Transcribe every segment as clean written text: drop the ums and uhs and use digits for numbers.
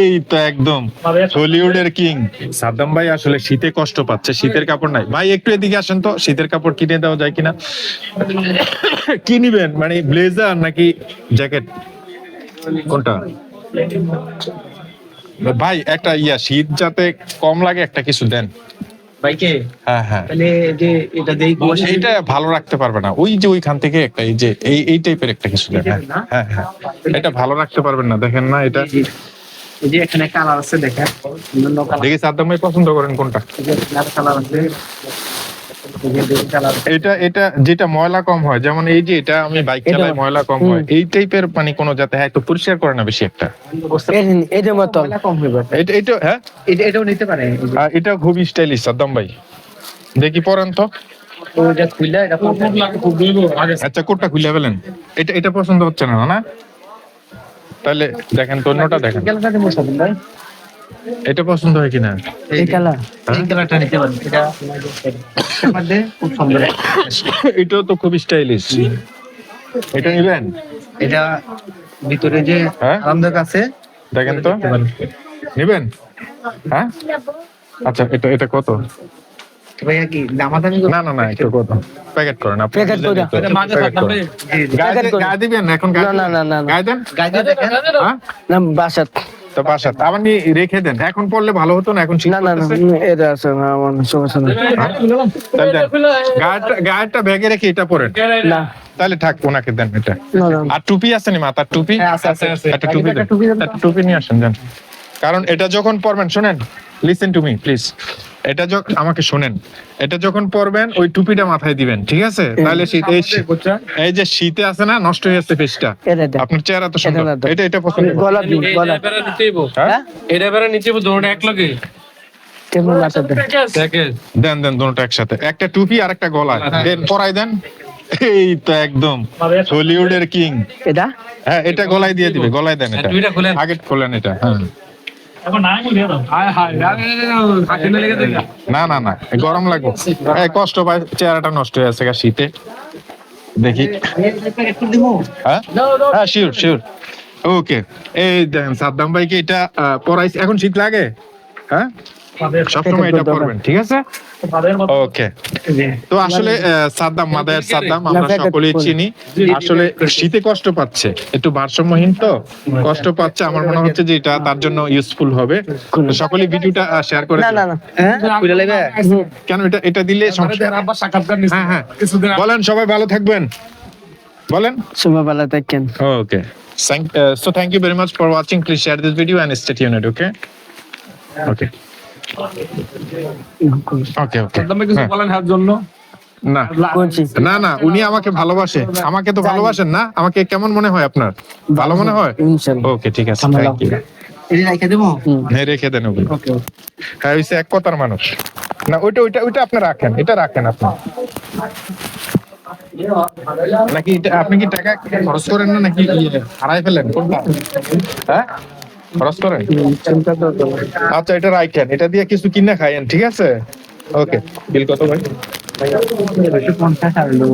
এই তো একদম হলিউডের কিং সাদ্দাম ভাই আসলে শীতে কষ্ট পাচ্ছে, শীতের কাপড় নাই। ভাই একটু এদিকে আসেন তো, শীতের কাপড় কিনে দেওয়া যায় কিনা? কি নিবেন, মানে ব্লেজার নাকি জ্যাকেট, কোনটা? ভাই একটা শীত যাতে কম লাগে একটা কিছু দেন বাইকে। হ্যাঁ হ্যাঁ, তাহলে যে এটা দেই এইটা ভালো রাখতে পারবে না, ওই যে ওইখান থেকে একটা এই যে এই টাইপের একটা কিছু দেন। হ্যাঁ হ্যাঁ, এটা ভালো রাখতে পারবেন না, দেখেন না এটা। এই যে এখানে কালার আছে, দেখেন বিভিন্ন কালার। দেখি সাদ্দাম ভাই পছন্দ করেন কোনটা? কালার আছে, এটা এটা যেটা ময়লা কম হয়, যেমন এই যে এটা আমি বাইক চালাই ময়লা কম হয়, এই টাইপের মানে কোন যাতে হ্যাঁ একটু পরিষ্কার করে না বেশি একটা, এটা মত কম হইবে। এটা এটা হ্যাঁ এটাও নিতে পারে। এটা খুবই স্টাইলিশ সাদ্দাম ভাই, দেখি পরেন তো। ওইটা খুললে এটা আচ্ছা কোটটা খুলে ফেলেন, এটা এটা পছন্দ হচ্ছে না না? তাহলে দেখেন তো অন্যটা দেখেন, এটা পছন্দ হয় কিনা? এই কালারটা নিতে পারেন, এটা মধ্যে খুব সুন্দর। এটাও তো খুব স্টাইলিশ, এটা নিবেন? এটা ভিতরে যে আরামদায়ক আছে, দেখেন তো, নিবেন? হ্যাঁ আচ্ছা, এটা এটা কত ভাইয়া? কি দামাদামি? না না না, একটু কত প্যাকেট করেন আপনি? প্যাকেট করে গায়ে দিবেন এখন? না না না, গায়ে দেন, গায়ে দেখেন হ্যাঁ না, বাসাত তো বাসাত আবার নিয়ে রেখে দেন, এখন পড়লে ভালো হতো না, এখন শীত না না না, পড়তেছে। এটা আছে না, আমার সমস্যা নেই। তাহলে দেন, গায়েরটা ব্যাগে রেখে এটা পরেন। না তাহলে থাক, ওনাকে দেন এটা। না না, আর টুপি আছে নি মাথার টুপি? হ্যাঁ, আছে, আছে। একটা টুপি দেন, একটা টুপি নিয়ে আসেন দেন। কারণ এটা যখন পরবেন, শোনেন, লিসেন টু মি প্লিজ, এটা যখন আমাকে শোনেন, এটা যখন পরবেন ওই টুপিটা মাথায় দিবেন, ঠিক আছে? তাহলে শীত এই যে শীতে আছে না, নষ্ট হয়ে যাচ্ছে ফেসটা, আপনার চেহারা তো সুন্দর। এটা এটা পছন্দ? গলা গলা হ্যাঁ এটা বেড়া নিচে দুটো এক লগে কেমন আছে দেন দেন, দুটো একসাথে, একটা টুপি আর একটা গলায় দেন, পরাই দেন। এই তো একদম হলিউডের কিং। এটা হ্যাঁ এটা গলায় দিয়ে দিবে, গলায় দেন এটা, টুপিটা খুলেন। আগে খোলেন এটা। হ্যাঁ না না না, গরম লাগবে, কষ্ট পায়, চেহারাটা নষ্ট হয়ে আছে শীতে। দেখি হ্যাঁ হ্যাঁ, শিওর শিওর, ওকে। এই দেখেন সাদ্দাম ভাইকে এটা পরাইছে, এখন শীত লাগে, হ্যাঁ সবসময় এটা পরবেন, ঠিক আছে? ওকে। তো আসলে সাদ্দাম, মাদায়ের সাদ্দাম আমরা সকলেই চিনি, আসলে শীতে কষ্ট পাচ্ছে, একটু ভারসাম্যহীন তো কষ্ট পাচ্ছে, আমার মনে হচ্ছে যে এটা তার জন্য ইউজফুল হবে। তো সকলেই ভিডিওটা শেয়ার করে না না না, কেন এটা এটা দিলে সমস্যা? হ্যাঁ হ্যাঁ, বলেন সবাই ভালো থাকবেন, বলেন সবাই ভালো থাকেন। ওকে। So thank you very much for watching. Please share this video and stay tuned. Okay. Okay. Okay. Okay. বলেন হাত জন্য না না না, উনি আমাকে ভালোবাসে, আমাকে তো ভালোবাসেন না, আমাকে কেমন মনে হয় আপনার? ভালো মনে হয়? ওকে ঠিক আছে, থ্যাংক ইউ। এটা রেখে দেবো? হ্যাঁ রেখে দেন ওগুলো। হ্যাঁ হইছে এক কথার মানুষ না, ওইটা ওইটা ওইটা আপনি রাখেন, এটা রাখেন আপনি। নাকি আপনি কি টাকা খরচ করেন না, নাকি হারাই ফেলেন কোনটা? হ্যাঁ খরচ করেন? আচ্ছা এটা রাখেন, এটা দিয়ে কিছু কিনে খাইয়েন, ঠিক আছে? ওকে। বিল কত ভাই? 150 আর লো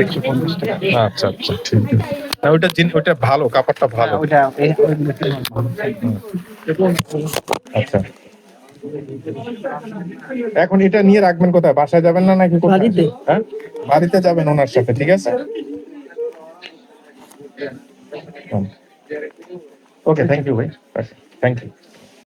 150 টাকা। আচ্ছা আচ্ছা ঠিক আছে। না ওইটা ওইটা ভালো, কাপড়টা ভালো। ওটা আচ্ছা এখন এটা নিয়ে রাখবেন কোথায়? বাসায় যাবেন না নাকি কোথায়? বাড়িতে। হ্যাঁ বাড়িতে যাবেন ওনার সাথে, ঠিক আছে? ওকে থ্যাংক ইউ ভাই, থ্যাংক ইউ।